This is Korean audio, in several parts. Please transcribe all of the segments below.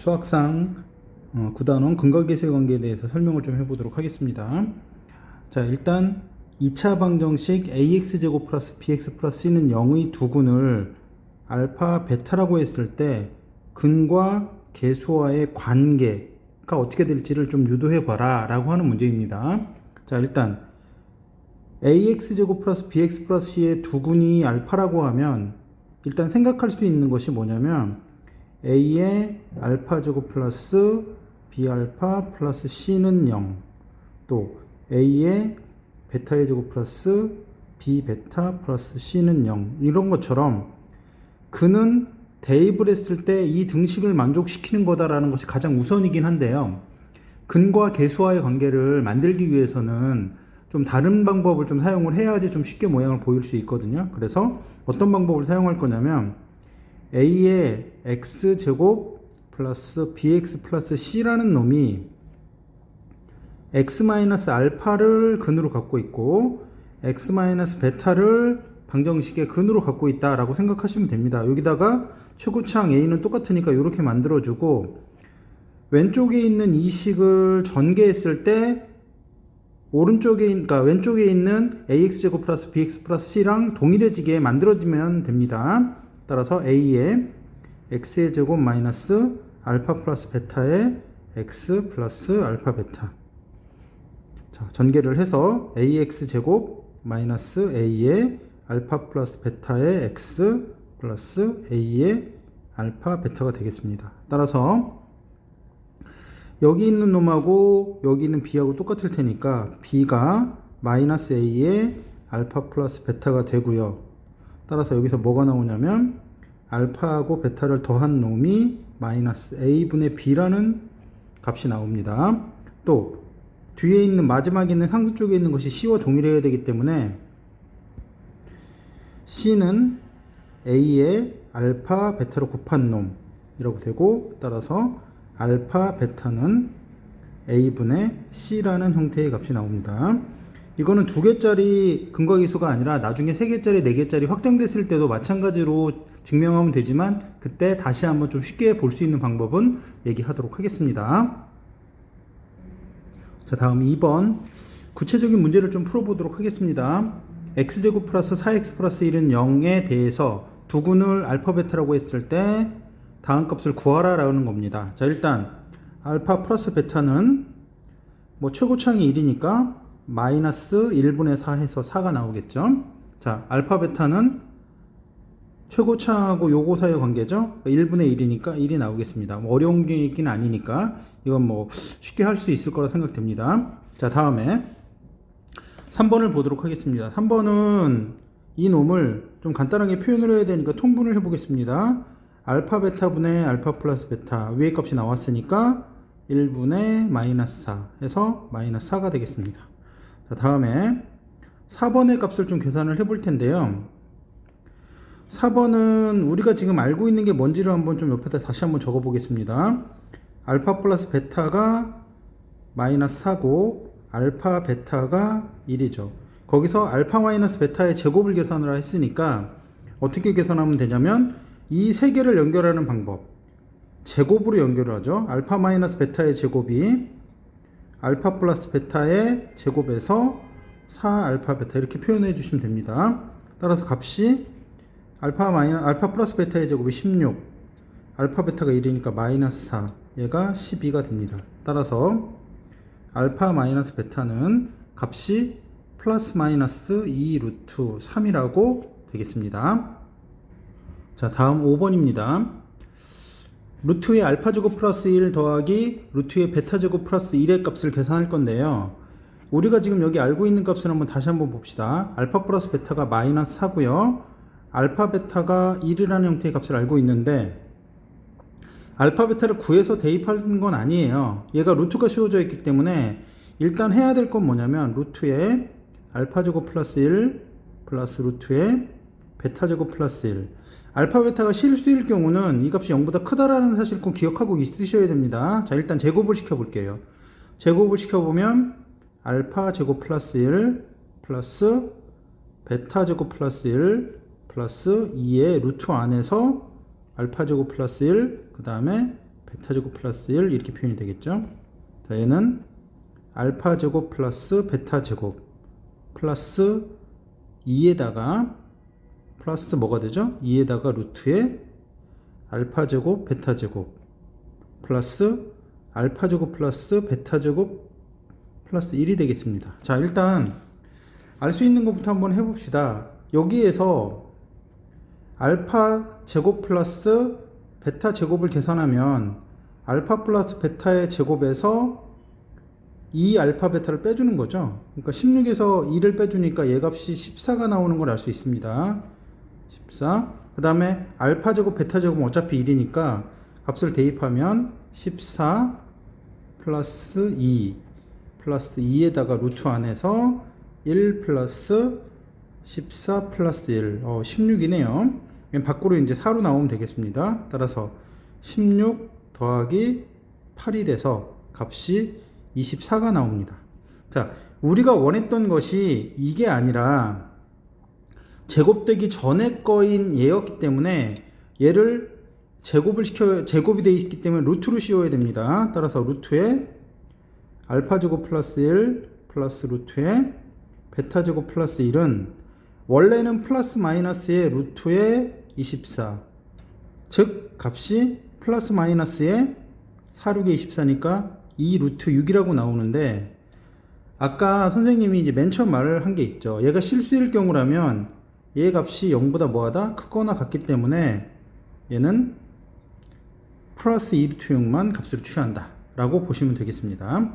수학상 9단원 근각계수의 관계에 대해서 설명을 좀 해보도록 하겠습니다. 자, 일단 2차 방정식 ax제곱 플러스 bx 플러스 c는 0의 두근을 알파 베타라고 했을 때 근과 계수와의 관계가 어떻게 될지를 좀 유도해 봐라 라고 하는 문제입니다. 자, 일단 ax제곱 플러스 bx 플러스 c의 두근이 알파라고 하면 일단 생각할 수 있는 것이 뭐냐면 a의 알파제곱 플러스 b알파 플러스 c는 0, 또 a의 베타의 제곱 플러스 b베타 플러스 c는 0, 이런 것처럼 그는 대입을 했을 때 이 등식을 만족시키는 거다라는 것이 가장 우선이긴 한데요. 근과 계수와의 관계를 만들기 위해서는 좀 다른 방법을 좀 사용을 해야지 좀 쉽게 모양을 보일 수 있거든요. 그래서 어떤 방법을 사용할 거냐면 a의 x제곱 플러스 bx 플러스 c라는 놈이 x-알파를 근으로 갖고 있고 x-베타를 방정식의 근으로 갖고 있다라고 생각하시면 됩니다. 여기다가 최고차항 a는 똑같으니까 이렇게 만들어주고 왼쪽에 있는 이 식을 전개했을 때 그러니까 왼쪽에 있는 ax제곱 플러스 bx 플러스 c랑 동일해지게 만들어지면 됩니다. 따라서 a의 x의 제곱 마이너스 알파 플러스 베타의 x 플러스 알파 베타. 자, 전개를 해서 ax 제곱 마이너스 a의 알파 플러스 베타의 x 플러스 a의 알파 베타가 되겠습니다. 따라서 여기 있는 놈하고 여기 있는 b하고 똑같을 테니까 b가 마이너스 a의 알파 플러스 베타가 되고요. 따라서 여기서 뭐가 나오냐면 알파하고 베타를 더한 놈이 마이너스 a분의 b라는 값이 나옵니다. 또 뒤에 있는 마지막에 있는 상수 쪽에 있는 것이 c와 동일해야 되기 때문에 c는 a의 알파 베타로 곱한 놈이라고 되고, 따라서 알파 베타는 a분의 c라는 형태의 값이 나옵니다. 이거는 2개짜리 근각계수가 아니라 나중에 3개짜리 4개짜리 확장됐을 때도 마찬가지로 증명하면 되지만 그때 다시 한번 좀 쉽게 볼 수 있는 방법은 얘기하도록 하겠습니다. 자, 다음 2번 구체적인 문제를 좀 풀어보도록 하겠습니다. x제곱 플러스 4x 플러스 1은 0에 대해서 두근을 알파 베타라고 했을 때 다음 값을 구하라 라는 겁니다. 자, 일단 알파 플러스 베타는 최고차항이 1이니까 마이너스 1분의 4 해서 4가 나오겠죠. 자, 알파 베타는 최고차하고 요거 사이의 관계죠. 1분의 1이니까 1이 나오겠습니다. 어려운 게 있긴 아니니까 이건 쉽게 할 수 있을 거라 생각됩니다. 자, 다음에 3번을 보도록 하겠습니다. 3번은 이 놈을 좀 간단하게 표현을 해야 되니까 통분을 해보겠습니다. 알파 베타분의 알파 플러스 베타, 위의 값이 나왔으니까 1분의 마이너스 4 해서 마이너스 4가 되겠습니다. 자, 다음에 4번의 값을 좀 계산을 해볼 텐데요. 4번은 우리가 지금 알고 있는 게 뭔지를 한번 좀 옆에다 다시 한번 적어 보겠습니다. 알파 플러스 베타가 마이너스 4고 알파 베타가 1이죠. 거기서 알파 마이너스 베타의 제곱을 계산을 했으니까 어떻게 계산하면 되냐면 이 세 개를 연결하는 방법, 제곱으로 연결을 하죠. 알파 마이너스 베타의 제곱이 알파 플러스 베타의 제곱에서 4알파 베타 이렇게 표현해 주시면 됩니다. 따라서 값이 알파 플러스 베타의 제곱이 16, 알파 베타가 1이니까 마이너스 4, 얘가 12가 됩니다. 따라서 알파 마이너스 베타는 값이 플러스 마이너스 2 루트 3이라고 되겠습니다. 자, 다음 5번입니다. 루트의 알파 제곱 플러스 1 더하기 루트의 베타 제곱 플러스 1의 값을 계산할 건데요. 우리가 지금 여기 알고 있는 값을 다시 한번 봅시다. 알파 플러스 베타가 마이너스 4고요. 알파 베타가 1이라는 형태의 값을 알고 있는데 알파 베타를 구해서 대입하는 건 아니에요. 얘가 루트가 씌워져 있기 때문에 일단 해야 될 건 뭐냐면 루트의 알파 제곱 플러스 1 플러스 루트의 베타 제곱 플러스 1, 알파 베타가 실수일 경우는 이 값이 0보다 크다라는 사실 꼭 기억하고 있으셔야 됩니다. 자, 일단 제곱을 시켜 볼게요. 제곱을 시켜보면 알파 제곱 플러스 1 플러스 베타 제곱 플러스 1 플러스 2의 루트 안에서 알파 제곱 플러스 1, 그 다음에 베타 제곱 플러스 1 이렇게 표현이 되겠죠. 자, 얘는 알파 제곱 플러스 베타 제곱 플러스 2에다가 플러스 뭐가 되죠? 2에다가 루트에 알파 제곱 베타 제곱 플러스 알파 제곱 플러스 베타 제곱 플러스 1이 되겠습니다. 자, 일단 알 수 있는 것부터 한번 해봅시다. 여기에서 알파 제곱 플러스 베타 제곱을 계산하면 알파 플러스 베타의 제곱에서 2 알파 베타를 빼주는 거죠. 그러니까 16에서 2를 빼주니까 얘 값이 14가 나오는 걸 알 수 있습니다. 14. 그 다음에 알파 제곱 베타 제곱은 어차피 1이니까 값을 대입하면 14 플러스 2 플러스 2에다가 루트 안에서 1 플러스 14 플러스 1 16이네요. 밖으로 이제 4로 나오면 되겠습니다. 따라서 16 더하기 8이 돼서 값이 24가 나옵니다. 자, 우리가 원했던 것이 이게 아니라 제곱되기 전에 거인 얘였기 때문에 얘를 제곱이 되어 있기 때문에 루트로 씌워야 됩니다. 따라서 루트에 알파 제곱 플러스 1 플러스 루트에 베타 제곱 플러스 1은 원래는 플러스 마이너스의 루트에 24, 즉 값이 플러스 마이너스의 4, 6에 24니까 2 루트 6이라고 나오는데, 아까 선생님이 이제 맨 처음 말을 한 게 있죠. 얘가 실수일 경우라면 얘 값이 0보다 뭐하다? 크거나 같기 때문에 얘는 플러스 2 루트 6만 값으로 취한다 라고 보시면 되겠습니다.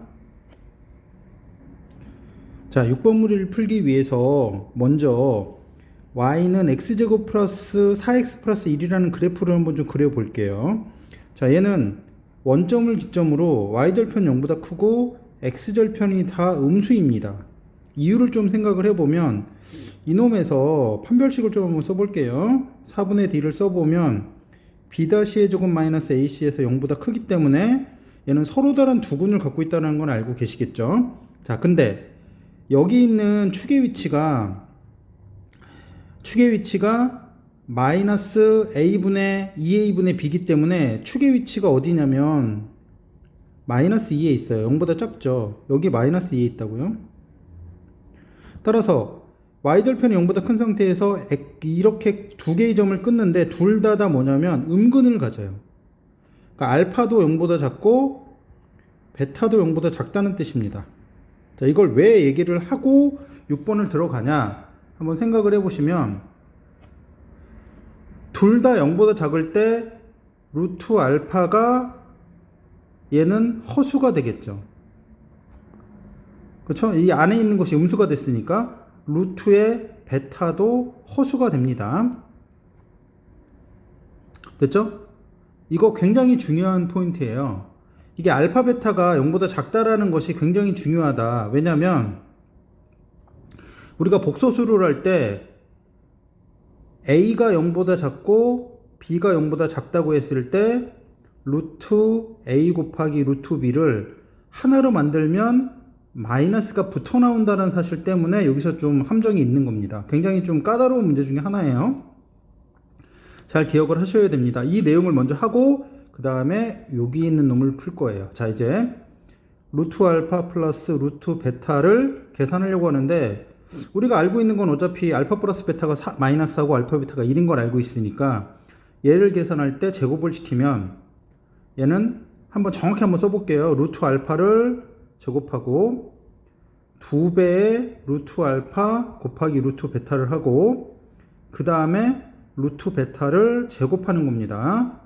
자, 6번 문제를 풀기 위해서 먼저 y는 x제곱 플러스 4x 플러스 1이라는 그래프를 한번 좀 그려 볼게요. 자, 얘는 원점을 기점으로 y절편 0보다 크고 x절편이 다 음수입니다. 이유를 좀 생각을 해보면 이놈에서 판별식을 좀 한번 써볼게요. 4분의 d를 써보면 b'의 제곱 마이너스 ac에서 0보다 크기 때문에 얘는 서로 다른 두 근을 갖고 있다는 건 알고 계시겠죠. 자, 근데 여기 있는 축의 위치가 마이너스 a분의 2a분의 b이기 때문에 축의 위치가 어디냐면 마이너스 2에 있어요. 0보다 작죠. 여기 마이너스 2에 있다고요. 따라서 y절편이 0보다 큰 상태에서 이렇게 두 개의 점을 끊는데 둘 다 뭐냐면 음근을 가져요. 그러니까 알파도 0보다 작고 베타도 0보다 작다는 뜻입니다. 자, 이걸 왜 얘기를 하고 6번을 들어가냐 한번 생각을 해보시면, 둘 다 0보다 작을 때 루트 알파가 얘는 허수가 되겠죠. 그렇죠? 이 안에 있는 것이 음수가 됐으니까 루트의 베타도 허수가 됩니다. 됐죠? 이거 굉장히 중요한 포인트예요. 이게 알파 베타가 0보다 작다라는 것이 굉장히 중요하다. 왜냐면 우리가 복소수를 할 때 a가 0보다 작고 b가 0보다 작다고 했을 때 루트 a 곱하기 루트 b를 하나로 만들면 마이너스가 붙어 나온다는 사실 때문에 여기서 좀 함정이 있는 겁니다. 굉장히 좀 까다로운 문제 중에 하나예요. 잘 기억을 하셔야 됩니다. 이 내용을 먼저 하고 그 다음에 여기 있는 놈을 풀 거예요. 자, 이제 루트 알파 플러스 루트 베타를 계산하려고 하는데, 우리가 알고 있는 건 어차피 알파 플러스 베타가 마이너스하고 알파 베타가 1인 걸 알고 있으니까 얘를 계산할 때 제곱을 시키면 얘는 한번 정확히 한번 써볼게요. 루트 알파를 제곱하고 2배의 루트 알파 곱하기 루트 베타를 하고 그 다음에 루트 베타를 제곱하는 겁니다.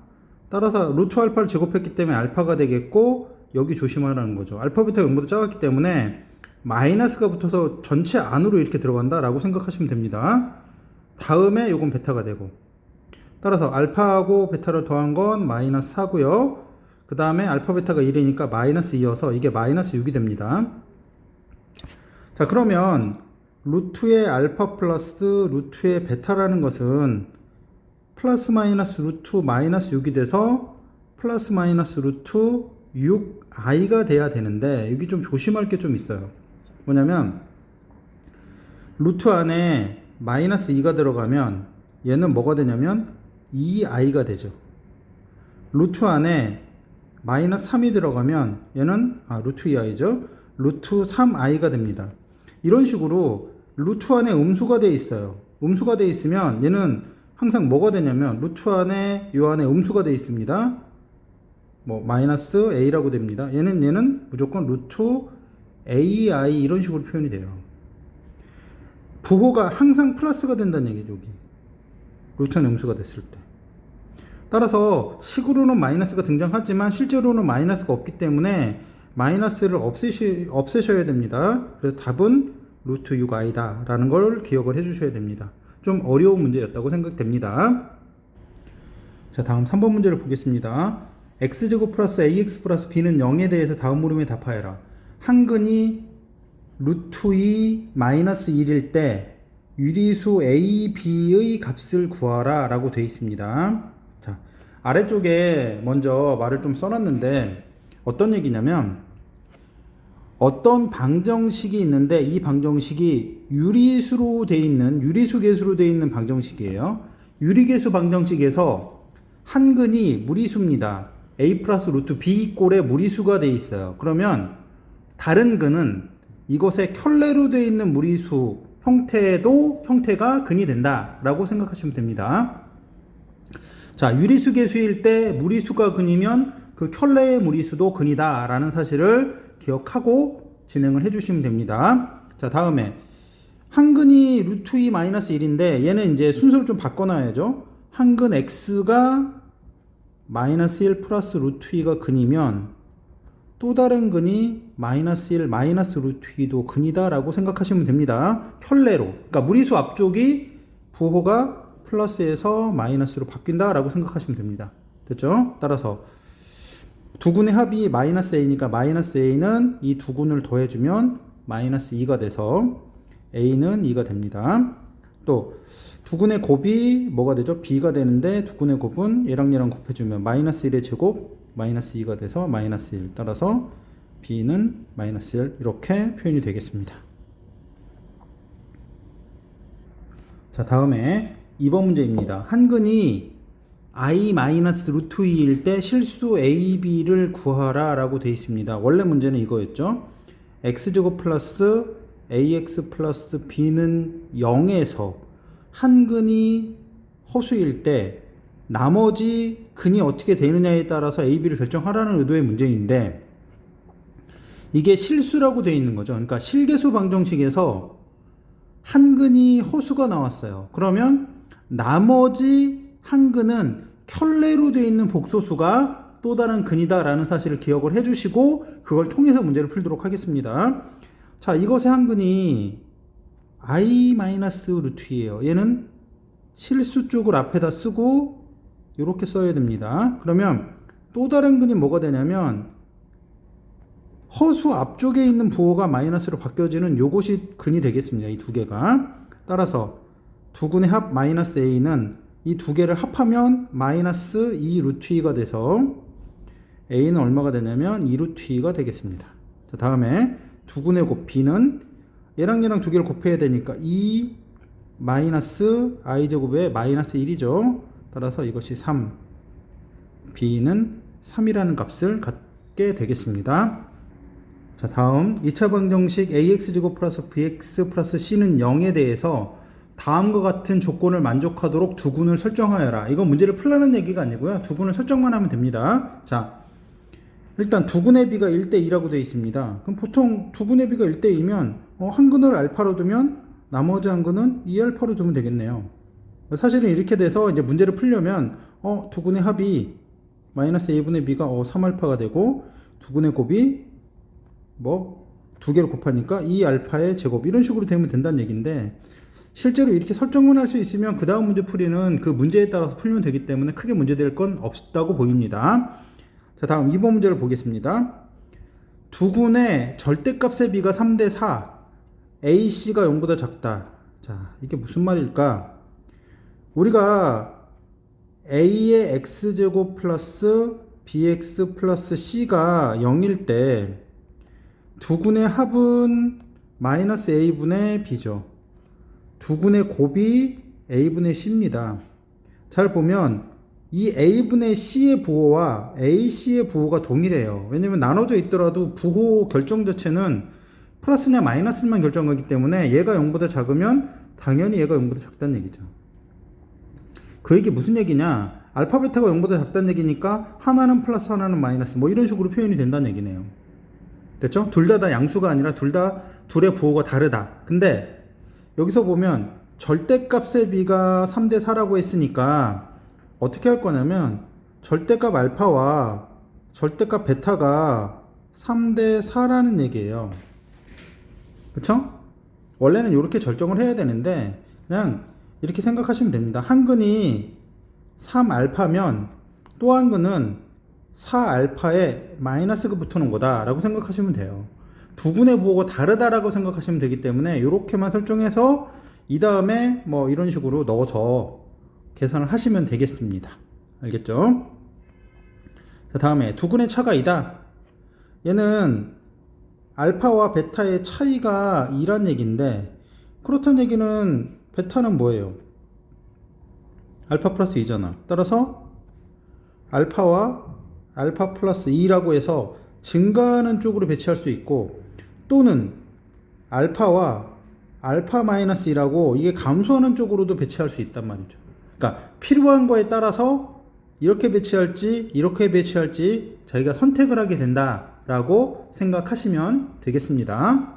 따라서 루트 알파를 제곱했기 때문에 알파가 되겠고, 여기 조심하라는 거죠. 알파 베타가 0보다 작았기 때문에 마이너스가 붙어서 전체 안으로 이렇게 들어간다 라고 생각하시면 됩니다. 다음에 요건 베타가 되고, 따라서 알파하고 베타를 더한 건 마이너스 4고요. 그 다음에 알파 베타가 1이니까 마이너스 2여서 이게 마이너스 6이 됩니다. 자, 그러면 루트의 알파 플러스 루트의 베타라는 것은 플러스 마이너스 루트 마이너스 6이 돼서 플러스 마이너스 루트 6i가 돼야 되는데, 여기 좀 조심할 게 좀 있어요. 뭐냐면 루트 안에 마이너스 2가 들어가면 얘는 뭐가 되냐면 2i가 되죠. 루트 안에 마이너스 3이 들어가면 얘는 루트 2i죠. 루트 3i가 됩니다. 이런 식으로 루트 안에 음수가 돼 있어요. 음수가 돼 있으면 얘는 항상 뭐가 되냐면 루트 안에 요 안에 음수가 돼 있습니다. 뭐 마이너스 a라고 됩니다. 얘는 무조건 루트 ai 이런 식으로 표현이 돼요. 부호가 항상 플러스가 된다는 얘기죠. 여기 루트 안에 음수가 됐을 때. 따라서 식으로는 마이너스가 등장하지만 실제로는 마이너스가 없기 때문에 마이너스를 없애셔야 됩니다. 그래서 답은 루트 6i다 라는 걸 기억을 해 주셔야 됩니다. 좀 어려운 문제였다고 생각됩니다. 자, 다음 3번 문제를 보겠습니다. x제곱 플러스 ax 플러스 b는 0에 대해서 다음 물음에 답하여라. 한근이 루트 2 마이너스 1일 때 유리수 a, b의 값을 구하라 라고 되어 있습니다. 자, 아래쪽에 먼저 말을 좀 써놨는데 어떤 얘기냐면 어떤 방정식이 있는데 이 방정식이 유리수로 되어 있는 유리수 계수로 되어 있는 방정식이에요. 유리계수 방정식에서 한근이 무리수입니다. a 플러스 루트 b 꼴의 무리수가 되어 있어요. 그러면 다른 근은 이것의 켤레로 되어 있는 무리수 형태도 형태가 근이 된다 라고 생각하시면 됩니다. 자, 유리수 계수일 때 무리수가 근이면 그 켤레의 무리수도 근이다 라는 사실을 기억하고 진행을 해주시면 됩니다. 자, 다음에 한근이 루트 2 마이너스 1인데 얘는 이제 순서를 좀 바꿔놔야죠. 한근 x가 마이너스 1 플러스 루트 2가 근이면 또 다른 근이 마이너스 1 마이너스 루트 2도 근이다 라고 생각하시면 됩니다. 켤레로, 그러니까 무리수 앞쪽이 부호가 플러스에서 마이너스로 바뀐다 라고 생각하시면 됩니다. 됐죠? 따라서 두 군의 합이 마이너스 a니까 마이너스 a는 이 두 군을 더해주면 마이너스 2가 돼서 a는 2가 됩니다. 또 두 군의 곱이 뭐가 되죠? b가 되는데 두 군의 곱은 얘랑 얘랑 곱해주면 마이너스 1의 제곱 마이너스 2가 돼서 마이너스 1. 따라서 b는 마이너스 1 이렇게 표현이 되겠습니다. 자, 다음에 2번 문제입니다. 한근이 i 마이너스 루트 2일 때 실수 a, b를 구하라 라고 되어 있습니다. 원래 문제는 이거였죠. x제곱 플러스 ax 플러스 b는 0에서 한근이 허수일 때 나머지 근이 어떻게 되느냐에 따라서 a, b를 결정하라는 의도의 문제인데 이게 실수라고 되어 있는 거죠. 그러니까 실계수 방정식에서 한근이 허수가 나왔어요. 그러면 나머지 한근은 켤레로 되어 있는 복소수가 또 다른 근이다 라는 사실을 기억을 해주시고 그걸 통해서 문제를 풀도록 하겠습니다. 자, 이것의 한근이 i-루트이에요. 얘는 실수 쪽을 앞에다 쓰고 이렇게 써야 됩니다. 그러면 또 다른 근이 뭐가 되냐면 허수 앞쪽에 있는 부호가 마이너스로 바뀌어지는 요것이 근이 되겠습니다. 이 두 개가. 따라서 두 근의 합 마이너스 a는 이 두 개를 합하면 마이너스 2 루트 2가 돼서 a는 얼마가 되냐면 2 루트 2가 되겠습니다. 자, 다음에 두 근의 곱 b는 얘랑 얘랑 두 개를 곱해야 되니까 2 마이너스 i제곱에 마이너스 1이죠. 따라서 이것이 3 b는 3이라는 값을 갖게 되겠습니다. 자, 다음 2차 방정식 ax제곱 플러스 bx 플러스 c는 0에 대해서 다음과 같은 조건을 만족하도록 두 군을 설정하여라. 이건 문제를 풀라는 얘기가 아니고요. 두 군을 설정만 하면 됩니다. 자, 일단 두 군의 비가 1대2라고 되어 있습니다. 그럼 보통 두 군의 비가 1대2면 한 근을 알파로 두면 나머지 한 근은 2알파로 두면 되겠네요. 사실은 이렇게 돼서 이제 문제를 풀려면 두 군의 합이 마이너스 a분의 b가 3알파가 되고 두 군의 곱이 두 개를 곱하니까 2알파의 제곱 이런 식으로 되면 된다는 얘기인데 실제로 이렇게 설정만 할 수 있으면 그 다음 문제 풀이는 그 문제에 따라서 풀면 되기 때문에 크게 문제될 건 없다고 보입니다. 자, 다음 2번 문제를 보겠습니다. 두 군의 절대값의 비가 3대4 AC가 0보다 작다. 자, 이게 무슨 말일까? 우리가 A의 X제곱 플러스 BX 플러스 C가 0일 때 두 군의 합은 마이너스 A분의 B죠. 두 군의 곱이 A분의 C입니다. 잘 보면 이 A분의 C의 부호와 AC의 부호가 동일해요. 왜냐면 나눠져 있더라도 부호 결정 자체는 플러스냐 마이너스만 결정하기 때문에 얘가 0보다 작으면 당연히 얘가 0보다 작다는 얘기죠. 그 얘기 무슨 얘기냐? 알파 베타가 0보다 작다는 얘기니까 하나는 플러스 하나는 마이너스 뭐 이런 식으로 표현이 된다는 얘기네요. 됐죠? 둘 다 양수가 아니라 둘의 부호가 다르다. 근데 여기서 보면 절대값의 비가 3대 4라고 했으니까 어떻게 할 거냐면 절대값 알파와 절대값 베타가 3대 4라는 얘기예요. 그쵸? 원래는 이렇게 절정을 해야 되는데 그냥 이렇게 생각하시면 됩니다. 한 근이 3알파면 또 한 근은 4알파에 마이너스가 붙어놓은 거다 라고 생각하시면 돼요. 두 근의 부호가 다르다라고 생각하시면 되기 때문에 이렇게만 설정해서 이 다음에 뭐 이런 식으로 넣어서 계산을 하시면 되겠습니다. 알겠죠? 자, 다음에 두 근의 차가 2다. 얘는 알파와 베타의 차이가 2란 얘기인데 그렇다는 얘기는 베타는 뭐예요? 알파 플러스 2잖아. 따라서 알파와 알파 플러스 2라고 해서 증가하는 쪽으로 배치할 수 있고 또는 알파와 알파 마이너스 2라고 이게 감소하는 쪽으로도 배치할 수 있단 말이죠. 그러니까 필요한 거에 따라서 이렇게 배치할지 이렇게 배치할지 저희가 선택을 하게 된다라고 생각하시면 되겠습니다.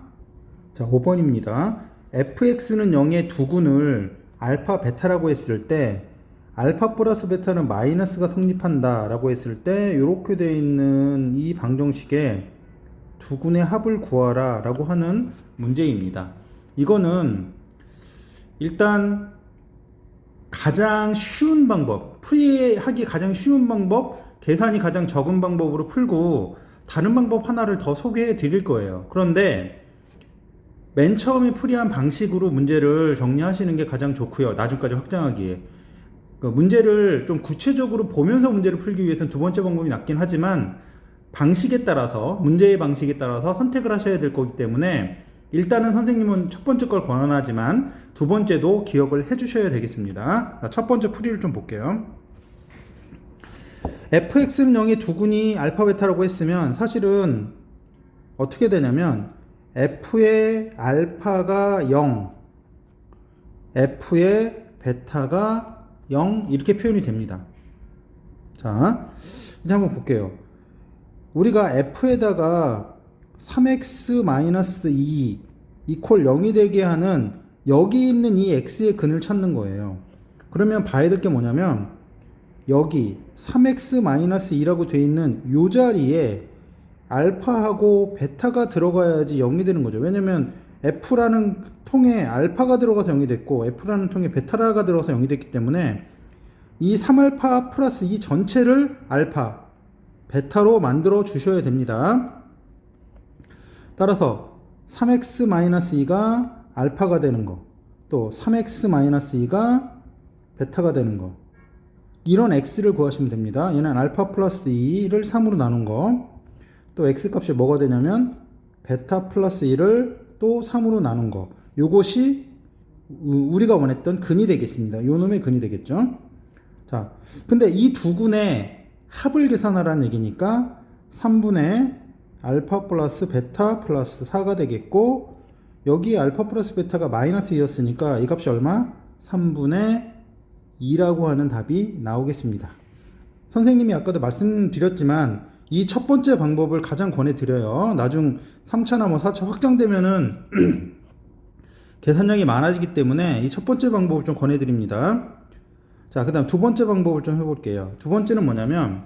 자, 5번입니다. fx는 0의 두 근을 알파 베타라고 했을 때 알파 플러스 베타는 마이너스가 성립한다 라고 했을 때 이렇게 되어 있는 이 방정식에 두 근의 합을 구하라 라고 하는 문제입니다. 이거는 일단 가장 쉬운 방법, 풀이하기 가장 쉬운 방법, 계산이 가장 적은 방법으로 풀고 다른 방법 하나를 더 소개해 드릴 거예요. 그런데 맨 처음에 풀이한 방식으로 문제를 정리하시는 게 가장 좋고요. 나중까지 확장하기에. 문제를 좀 구체적으로 보면서 문제를 풀기 위해서는 두 번째 방법이 낫긴 하지만 방식에 따라서, 문제의 방식에 따라서 선택을 하셔야 될 거기 때문에 일단은 선생님은 첫 번째 걸 권하지만 두 번째도 기억을 해 주셔야 되겠습니다. 자, 첫 번째 풀이를 좀 볼게요. fx는 0의 두 근이 알파 베타라고 했으면 사실은 어떻게 되냐면 f의 알파가 0, f의 베타가 0 이렇게 표현이 됩니다. 자, 이제 한번 볼게요. 우리가 f에다가 3x-2 이퀄 0이 되게 하는 여기 있는 이 x의 근을 찾는 거예요. 그러면 봐야 될 게 뭐냐면 여기 3x-2라고 되어 있는 이 자리에 알파하고 베타가 들어가야지 0이 되는 거죠. 왜냐면 f라는 통에 알파가 들어가서 0이 됐고 f라는 통에 베타가 들어가서 0이 됐기 때문에 이 3알파 플러스 이 전체를 알파, 베타로 만들어 주셔야 됩니다. 따라서 3x-2가 알파가 되는 거, 또 3x-2가 베타가 되는 거, 이런 x를 구하시면 됩니다. 얘는 알파 플러스 2를 3으로 나눈 거, 또 x값이 뭐가 되냐면 베타 플러스 1을 또 3으로 나눈 거, 요것이 우리가 원했던 근이 되겠습니다. 요 놈의 근이 되겠죠. 자, 근데 이 두 근의 합을 계산하라는 얘기니까 3분의 알파 플러스 베타 플러스 4가 되겠고 여기 알파 플러스 베타가 마이너스 2였으니까 이 값이 얼마? 3분의 2라고 하는 답이 나오겠습니다. 선생님이 아까도 말씀드렸지만 이 첫 번째 방법을 가장 권해드려요. 나중 3차나 뭐 4차 확장되면은 계산량이 많아지기 때문에 이 첫 번째 방법을 좀 권해드립니다. 자, 그 다음 두 번째 방법을 좀 해볼게요. 두 번째는 뭐냐면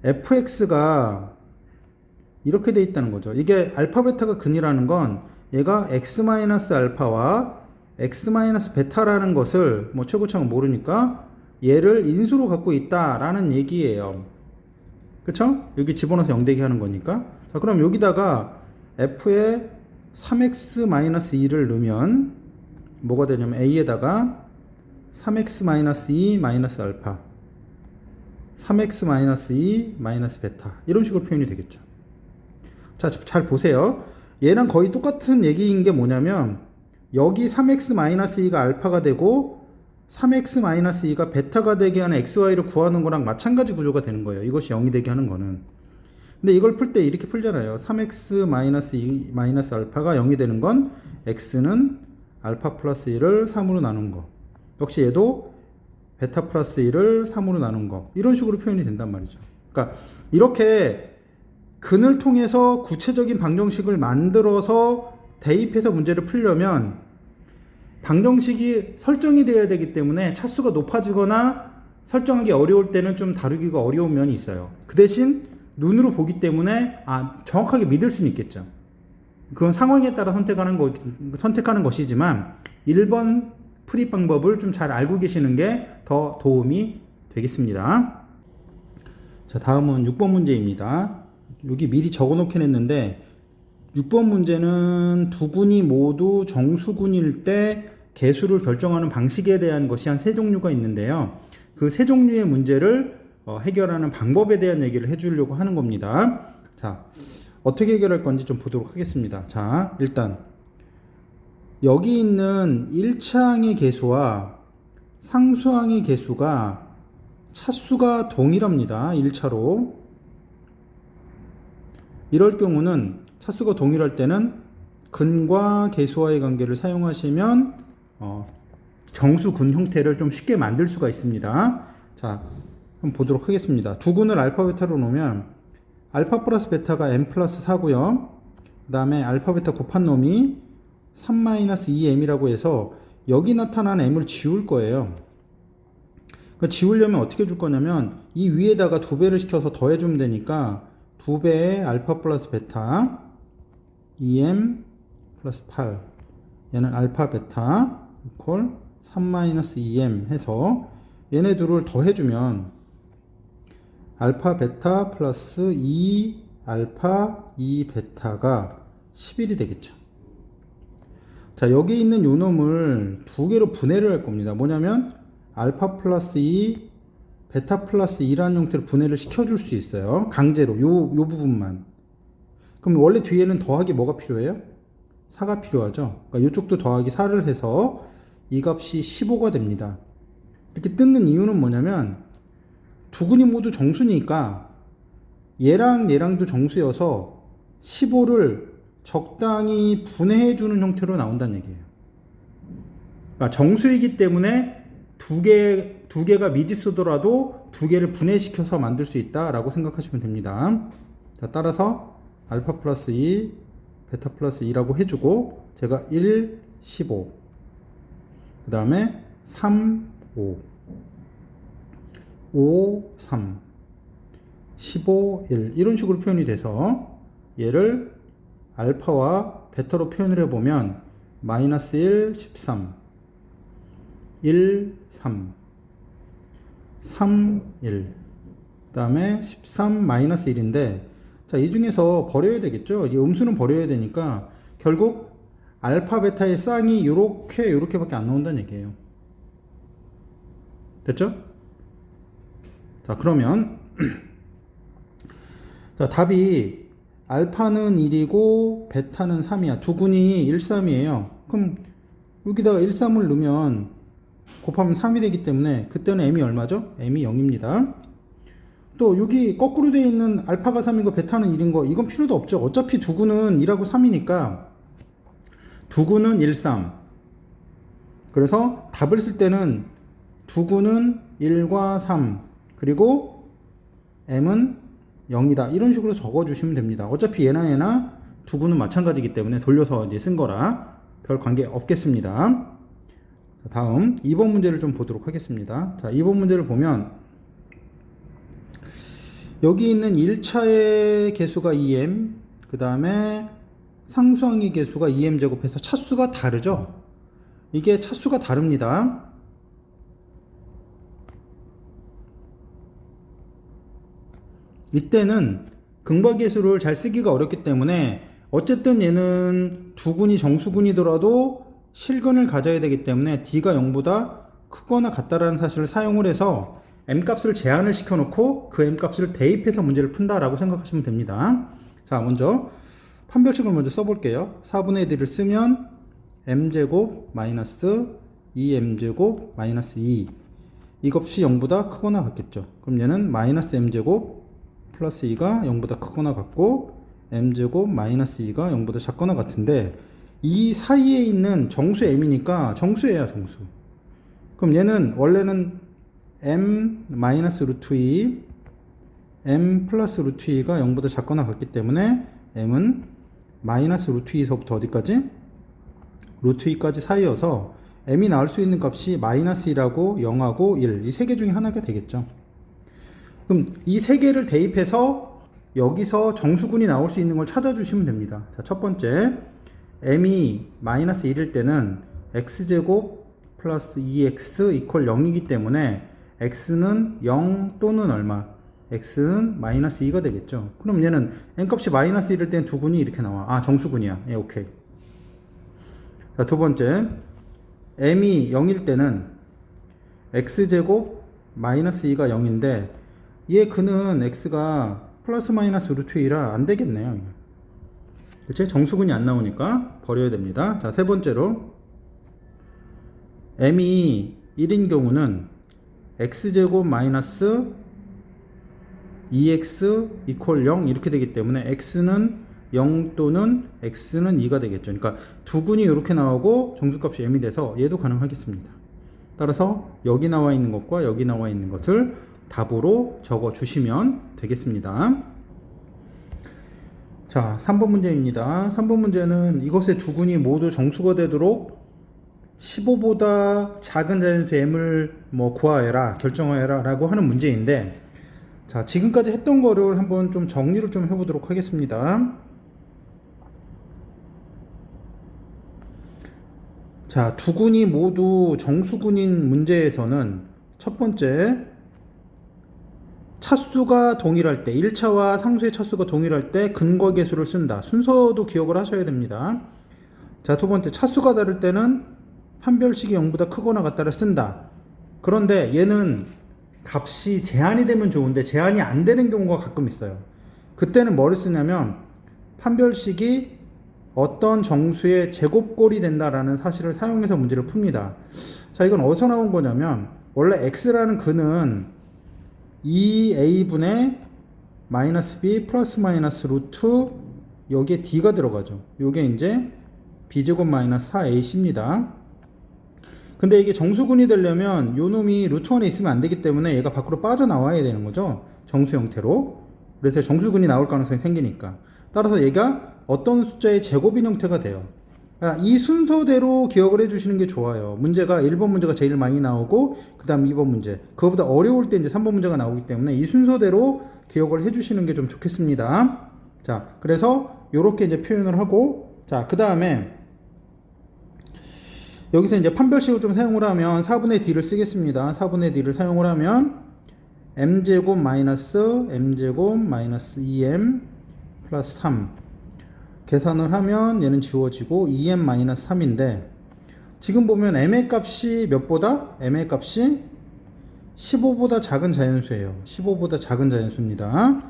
fx가 이렇게 돼 있다는 거죠. 이게 알파 베타가 근이라는 건 얘가 x-알파와 x-베타라는 것을 뭐 최고차는 모르니까 얘를 인수로 갖고 있다라는 얘기예요. 그쵸? 여기 집어넣어서 0 되게 하는 거니까. 자, 그럼 여기다가 f에 3x-2를 넣으면 뭐가 되냐면 a에다가 3x-2 마이너스 알파 3x-2 마이너스 베타 이런 식으로 표현이 되겠죠. 자, 잘 보세요. 얘랑 거의 똑같은 얘기인 게 뭐냐면 여기 3x-2가 알파가 되고 3x-2가 베타가 되게 하는 xy를 구하는 거랑 마찬가지 구조가 되는 거예요. 이것이 0이 되게 하는 거는. 근데 이걸 풀 때 이렇게 풀잖아요. 3x-2 알파가 0이 되는 건 x는 알파 플러스 1을 3으로 나눈 거. 역시 얘도 베타 플러스 1을 3으로 나눈 거. 이런 식으로 표현이 된단 말이죠. 그러니까 이렇게 근을 통해서 구체적인 방정식을 만들어서 대입해서 문제를 풀려면 방정식이 설정이 되어야 되기 때문에 차수가 높아지거나 설정하기 어려울 때는 좀 다루기가 어려운 면이 있어요. 그 대신 눈으로 보기 때문에 정확하게 믿을 수는 있겠죠. 그건 상황에 따라 선택하는 것이지만 1번 풀이 방법을 좀 잘 알고 계시는 게 더 도움이 되겠습니다. 자, 다음은 6번 문제입니다. 여기 미리 적어 놓긴 했는데 6번 문제는 두 군이 모두 정수군일 때 개수를 결정하는 방식에 대한 것이 한 3종류가 있는데요. 그 3종류의 문제를 해결하는 방법에 대한 얘기를 해주려고 하는 겁니다. 자, 어떻게 해결할 건지 좀 보도록 하겠습니다. 자, 일단 여기 있는 1차항의 개수와 상수항의 개수가 차수가 동일합니다. 1차로. 이럴 경우는 차수가 동일할 때는 근과 개수와의 관계를 사용하시면 정수근 형태를 좀 쉽게 만들 수가 있습니다. 자, 한번 보도록 하겠습니다. 두 근을 알파 베타로 놓으면 알파 플러스 베타가 m 플러스 4고요. 그 다음에 알파 베타 곱한 놈이 3-2m이라고 해서 여기 나타난 m을 지울 거예요. 그러니까 지우려면 어떻게 줄 거냐면 이 위에다가 2배를 시켜서 더해주면 되니까 2배의 알파 플러스 베타 2m 플러스 8 얘는 알파 베타 이퀄 3-2m 해서 얘네 둘을 더해주면 알파 베타 플러스 2 알파 2 베타가 11이 되겠죠. 자, 여기 있는 요 놈을 두 개로 분해를 할 겁니다. 뭐냐면 알파 플러스 2 베타 플러스 2라는 형태로 분해를 시켜줄 수 있어요. 강제로 요 부분만. 그럼 원래 뒤에는 더하기 뭐가 필요해요? 4가 필요하죠. 그러니까 이쪽도 더하기 4를 해서 이 값이 15가 됩니다. 이렇게 뜯는 이유는 뭐냐면 두 근이 모두 정수니까 얘랑 얘랑도 정수여서 15를 적당히 분해해 주는 형태로 나온다는 얘기예요. 그러니까 정수이기 때문에 두 개가 미지수더라도 두 개를 분해시켜서 만들 수 있다라고 생각하시면 됩니다. 자, 따라서 알파 플러스 2, 베타 플러스 2라고 해주고 제가 1, 15 그 다음에 3, 5 5, 3 15, 1 이런 식으로 표현이 돼서 얘를 알파와 베타로 표현을 해보면 마이너스 1, 13 1, 3 3, 1 그 다음에 13 마이너스 1인데 자, 이 중에서 버려야 되겠죠. 이 음수는 버려야 되니까 결국 알파 베타의 쌍이 요렇게밖에 안 나온다는 얘기예요. 됐죠? 자, 그러면 자, 답이 알파는 1이고 베타는 3이야. 두 군이 1, 3이에요. 그럼 여기다가 1, 3을 넣으면 곱하면 3이 되기 때문에 그때는 m이 얼마죠? m이 0입니다. 또 여기 거꾸로 되어 있는 알파가 3인 거 베타는 1인 거 이건 필요도 없죠. 어차피 두 군은 1하고 3이니까 두 군은 1, 3 그래서 답을 쓸 때는 두 군은 1과 3 그리고 m은 0이다 이런 식으로 적어주시면 됩니다. 어차피 얘나 두 군은 마찬가지이기 때문에 돌려서 이제 쓴 거라 별 관계 없겠습니다. 다음 2번 문제를 좀 보도록 하겠습니다. 자, 2번 문제를 보면 여기 있는 1차의 개수가 2m 그 다음에 상수항의 개수가 2m 제곱해서 차수가 다르죠. 이게 차수가 다릅니다. 이때는 근과계수를 잘 쓰기가 어렵기 때문에 어쨌든 얘는 두 군이 정수군이더라도 실근을 가져야 되기 때문에 D가 0보다 크거나 같다라는 사실을 사용을 해서 M값을 제한을 시켜놓고 그 M값을 대입해서 문제를 푼다라고 생각하시면 됩니다. 자, 먼저 판별식을 먼저 써볼게요. 4분의 1을 쓰면 M제곱 마이너스 2m제곱 마이너스 2 이 값이 0보다 크거나 같겠죠. 그럼 얘는 마이너스 m제곱 플러스 2가 0보다 크거나 같고 m제곱 마이너스 2가 0보다 작거나 같은데 이 사이에 있는 정수 m이니까 정수예요, 정수. 그럼 얘는 원래는 m 마이너스 루트 2 m 플러스 루트 2가 0보다 작거나 같기 때문에 m은 마이너스 루트 2서부터 어디까지? 루트 2까지 사이여서 m이 나올 수 있는 값이 마이너스 1하고 0하고 1 이 세 개 중에 하나가 되겠죠. 그럼 이 세 개를 대입해서 여기서 정수군이 나올 수 있는 걸 찾아주시면 됩니다. 자, 첫 번째 m이 마이너스 1일 때는 x제곱 플러스 2x 이퀄 0이기 때문에 x는 0 또는 얼마? x는 마이너스 2가 되겠죠. 그럼 얘는 n값이 마이너스 1일 때는 두 군이 이렇게 나와. 아, 정수군이야. 예, 오케이. 자, 두 번째 m이 0일 때는 x제곱 마이너스 2가 0인데 얘 그는 x가 플러스 마이너스 루트 2라 안 되겠네요. 그치? 정수군이 안 나오니까 버려야 됩니다. 자, 세 번째로 m이 1인 경우는 x제곱 마이너스 2x 이퀄 0 이렇게 되기 때문에 x는 0 또는 x는 2가 되겠죠. 그러니까 두 군이 이렇게 나오고 정수값이 m이 돼서 얘도 가능하겠습니다. 따라서 여기 나와 있는 것과 여기 나와 있는 것을 답으로 적어 주시면 되겠습니다. 자, 3번 문제입니다. 3번 문제는 이것의 두 군이 모두 정수가 되도록 15보다 작은 자연수 m을 구하여라, 결정하여라 라고 하는 문제인데, 자, 지금까지 했던 거를 한번 좀 정리를 좀 해보도록 하겠습니다. 자, 두 군이 모두 정수군인 문제에서는 첫 번째, 차수가 동일할 때, 1차와 상수의 차수가 동일할 때 근거 계수를 쓴다. 순서도 기억을 하셔야 됩니다. 자, 두 번째, 차수가 다를 때는 판별식이 0보다 크거나 같다를 쓴다. 그런데 얘는 값이 제한이 되면 좋은데 제한이 안 되는 경우가 가끔 있어요. 그때는 뭐를 쓰냐면 판별식이 어떤 정수의 제곱꼴이 된다라는 사실을 사용해서 문제를 풉니다. 자, 이건 어디서 나온 거냐면 원래 x라는 근은 2a분의 마이너스 b 플러스 마이너스 루트 여기에 d가 들어가죠. 요게 이제 b제곱 마이너스 4ac입니다. 근데 이게 정수군이 되려면 요 놈이 루트 1에 있으면 안 되기 때문에 얘가 밖으로 빠져나와야 되는 거죠. 정수 형태로. 그래서 정수군이 나올 가능성이 생기니까. 따라서 얘가 어떤 숫자의 제곱인 형태가 돼요. 이 순서대로 기억을 해주시는 게 좋아요. 문제가 1번 문제가 제일 많이 나오고 그 다음 2번 문제, 그거보다 어려울 때 이제 3번 문제가 나오기 때문에 이 순서대로 기억을 해주시는 게 좀 좋겠습니다. 자, 그래서 요렇게 이제 표현을 하고, 자, 그 다음에 여기서 이제 판별식을 좀 사용을 하면 4분의 d를 쓰겠습니다. 4분의 d를 사용을 하면 m제곱 마이너스 m제곱 마이너스 2m 플러스 3 계산을 하면 얘는 지워지고 2m 마이너스 3인데 지금 보면 m의 값이 몇보다? m의 값이 15보다 작은 자연수예요. 15보다 작은 자연수입니다.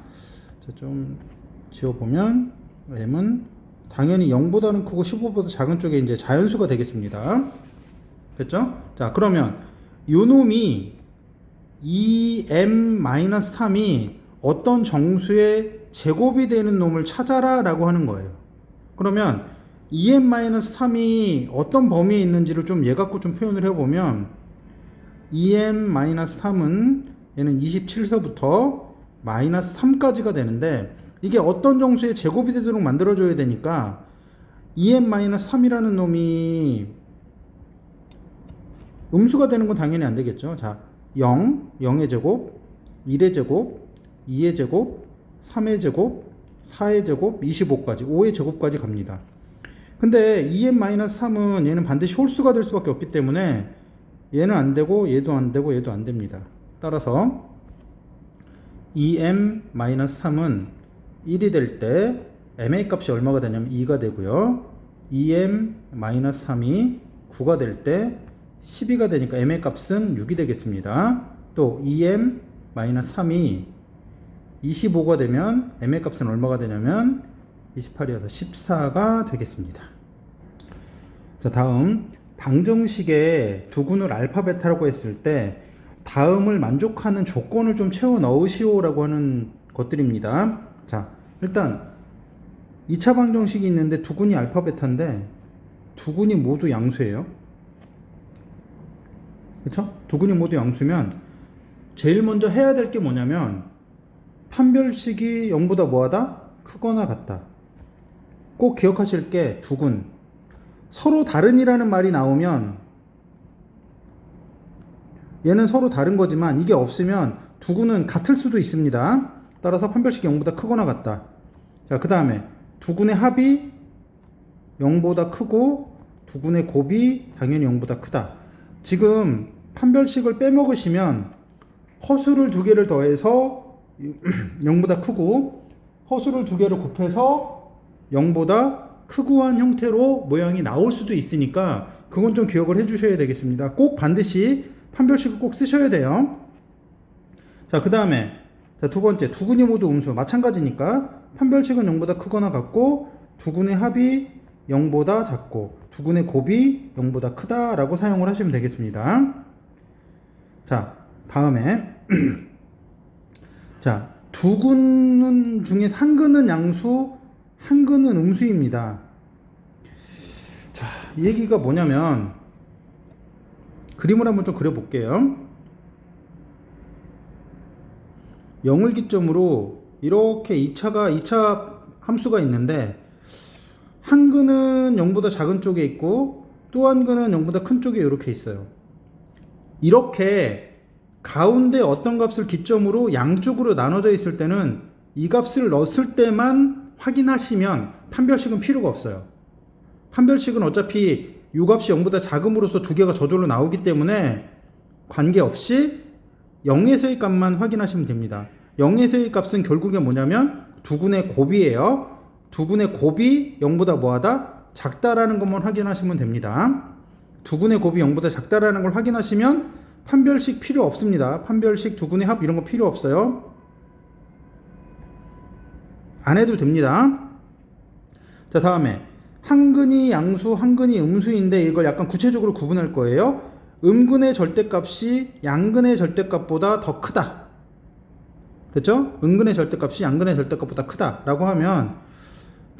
자, 좀 지워보면 m은 당연히 0보다는 크고 15보다 작은 쪽에 이제 자연수가 되겠습니다. 됐죠? 자, 그러면 요 놈이 2m-3이 어떤 정수의 제곱이 되는 놈을 찾아라 라고 하는 거예요. 그러면 2m-3이 어떤 범위에 있는지를 좀 얘 갖고 좀 표현을 해보면 2m-3은 얘는 27서부터 마이너스 3까지가 되는데 이게 어떤 정수의 제곱이 되도록 만들어줘야 되니까 2m-3이라는 놈이 음수가 되는 건 당연히 안 되겠죠. 자, 0, 0의 제곱, 1의 제곱, 2의 제곱, 3의 제곱, 4의 제곱, 25까지, 5의 제곱까지 갑니다. 근데 2m-3은 얘는 반드시 홀수가 될 수밖에 없기 때문에 얘는 안 되고 얘도 안 되고 얘도 안 됩니다. 따라서 2m-3은 1이 될 때 m의 값이 얼마가 되냐면 2가 되고요. 2m-3이 9가 될 때 12가 되니까 m의 값은 6이 되겠습니다. 또 2m-3이 25가 되면 m의 값은 얼마가 되냐면 28이어서 14가 되겠습니다. 자, 다음 방정식에 두군을 알파 베타라고 했을 때 다음을 만족하는 조건을 좀 채워 넣으시오라고 하는 것들입니다. 자, 일단 2차 방정식이 있는데 두군이 알파 베타인데 두군이 모두 양수예요. 그쵸? 두군이 모두 양수면 제일 먼저 해야 될 게 뭐냐면 판별식이 0보다 뭐하다? 크거나 같다. 꼭 기억하실 게 두군 서로 다른이라는 말이 나오면 얘는 서로 다른 거지만 이게 없으면 두군은 같을 수도 있습니다. 따라서 판별식이 0보다 크거나 같다. 자, 그 다음에 두군의 합이 0보다 크고 두군의 곱이 당연히 0보다 크다. 지금 판별식을 빼먹으시면 허수를 두 개를 더해서 0보다 크고 허수를 두 개를 곱해서 0보다 크고 한 형태로 모양이 나올 수도 있으니까 그건 좀 기억을 해 주셔야 되겠습니다. 꼭 반드시 판별식을 꼭 쓰셔야 돼요. 자, 그 다음에 두 번째 두군이 모두 음수 마찬가지니까 판별식은 0보다 크거나 같고 두군의 합이 0보다 작고 두군의 곱이 0보다 크다라고 사용을 하시면 되겠습니다. 자, 다음에 자, 두군 중에 한 근은 양수, 한 근은 음수입니다. 자, 이 얘기가 뭐냐면 그림을 한번 좀 그려볼게요. 0을 기점으로 이렇게 2차 함수가 있는데 한 근은 0보다 작은 쪽에 있고 또 한 근은 0보다 큰 쪽에 이렇게 있어요. 이렇게 가운데 어떤 값을 기점으로 양쪽으로 나눠져 있을 때는 이 값을 넣었을 때만 확인하시면 판별식은 필요가 없어요. 판별식은 어차피 이 값이 0보다 작음으로써 두 개가 저절로 나오기 때문에 관계없이 0에서의 값만 확인하시면 됩니다. 0에서의 값은 결국에 뭐냐면 두군의 곱이에요. 두군의 곱이 0보다 뭐하다? 작다라는 것만 확인하시면 됩니다. 두군의 곱이 0보다 작다라는 걸 확인하시면 판별식 필요 없습니다. 판별식 두군의 합 이런 거 필요 없어요. 안 해도 됩니다. 자, 다음에 한 근이 양수, 한 근이 음수인데 이걸 약간 구체적으로 구분할 거예요. 음근의 절대값이 양근의 절대값보다 더 크다. 됐죠? 음근의 절대값이 양근의 절대값보다 크다 라고 하면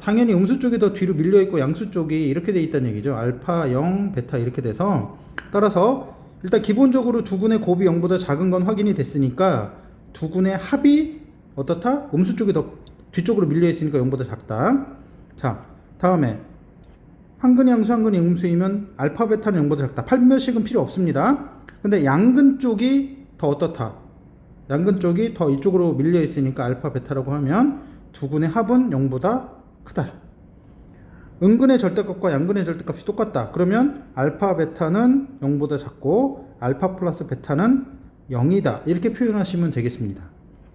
당연히 음수 쪽이 더 뒤로 밀려 있고 양수 쪽이 이렇게 돼 있다는 얘기죠. 알파 0, 베타 이렇게 돼서 따라서 일단 기본적으로 두군의 곱이 0보다 작은 건 확인이 됐으니까 두군의 합이 어떻다? 음수 쪽이 더 뒤쪽으로 밀려 있으니까 0보다 작다. 자, 다음에 한 근이 양수, 한 근이 음수이면 알파, 베타는 0보다 작다. 판별식은 필요 없습니다. 근데 양근 쪽이 더 어떻다? 양근 쪽이 더 이쪽으로 밀려 있으니까 알파, 베타라고 하면 두군의 합은 0보다 크다. 음근의 절대값과 양근의 절대값이 똑같다. 그러면 알파, 베타는 0보다 작고 알파 플러스 베타는 0이다. 이렇게 표현하시면 되겠습니다.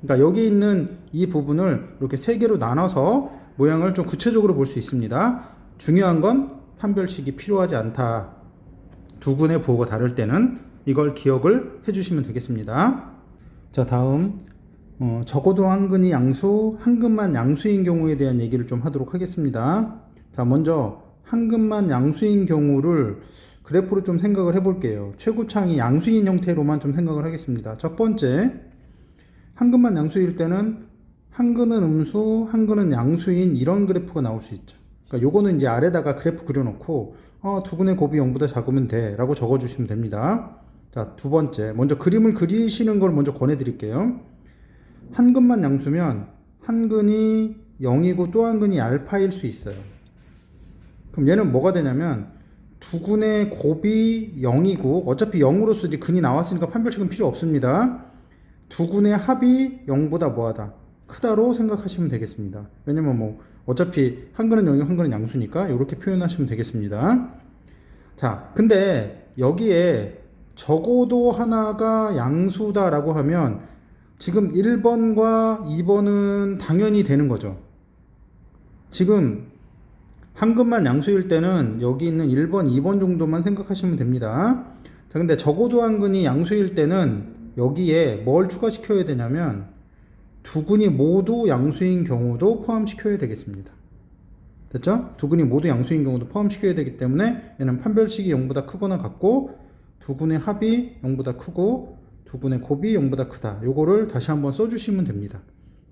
그러니까 여기 있는 이 부분을 이렇게 세 개로 나눠서 모양을 좀 구체적으로 볼 수 있습니다. 중요한 건 판별식이 필요하지 않다. 두군의 부호가 다를 때는 이걸 기억을 해주시면 되겠습니다. 자, 다음 적어도 한 근이 양수, 한 근만 양수인 경우에 대한 얘기를 좀 하도록 하겠습니다. 자, 먼저 한 근만 양수인 경우를 그래프로 좀 생각을 해볼게요. 최고창이 양수인 형태로만 좀 생각을 하겠습니다. 첫 번째, 한 근만 양수일 때는 한 근은 음수, 한 근은 양수인 이런 그래프가 나올 수 있죠. 그러니까 요거는 이제 아래다가 그래프 그려놓고 두근의 곱이 0보다 작으면 돼 라고 적어주시면 됩니다. 자, 두 번째, 먼저 그림을 그리시는 걸 먼저 권해드릴게요. 한 근만 양수면 한 근이 0이고 또 한 근이 알파일 수 있어요. 그럼 얘는 뭐가 되냐면 두근의 곱이 0이고 어차피 0으로서 이제 근이 나왔으니까 판별식은 필요 없습니다. 두근의 합이 0보다 뭐하다? 크다로 생각하시면 되겠습니다. 왜냐면 뭐 어차피 한 근은 0이고 한 근은 양수니까 이렇게 표현하시면 되겠습니다. 자, 근데 여기에 적어도 하나가 양수다라고 하면 지금 1번과 2번은 당연히 되는 거죠. 지금 한 근만 양수일 때는 여기 있는 1번, 2번 정도만 생각하시면 됩니다. 자, 근데 적어도 한 근이 양수일 때는 여기에 뭘 추가시켜야 되냐면 두 근이 모두 양수인 경우도 포함시켜야 되겠습니다. 됐죠? 두 근이 모두 양수인 경우도 포함시켜야 되기 때문에 얘는 판별식이 0보다 크거나 같고 두 근의 합이 0보다 크고 두 근의 곱이 0보다 크다. 요거를 다시 한번 써주시면 됩니다.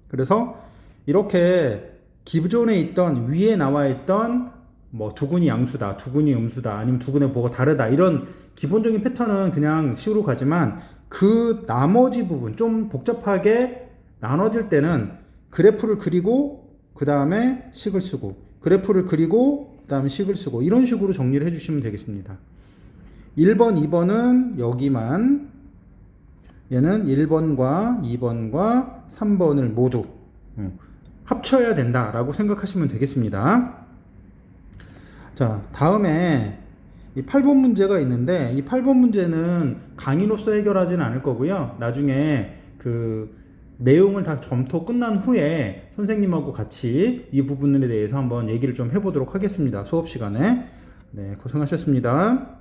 그래서 이렇게 기존에 있던 위에 나와 있던 뭐 두 근이 양수다, 두 근이 음수다, 아니면 두 근의 뭐가 다르다 이런 기본적인 패턴은 그냥 식으로 가지만 그 나머지 부분 좀 복잡하게 나눠질 때는 그래프를 그리고 그 다음에 식을 쓰고 그래프를 그리고 그 다음에 식을 쓰고 이런 식으로 정리를 해주시면 되겠습니다. 1번, 2번은 여기만 얘는 1번과 2번과 3번을 모두 합쳐야 된다라고 생각하시면 되겠습니다. 자, 다음에 이 8번 문제가 있는데 이 8번 문제는 강의로서 해결하지는 않을 거고요. 나중에 그 내용을 다 검토 끝난 후에 선생님하고 같이 이 부분에 대해서 한번 얘기를 좀 해보도록 하겠습니다. 수업 시간에. 네, 고생하셨습니다.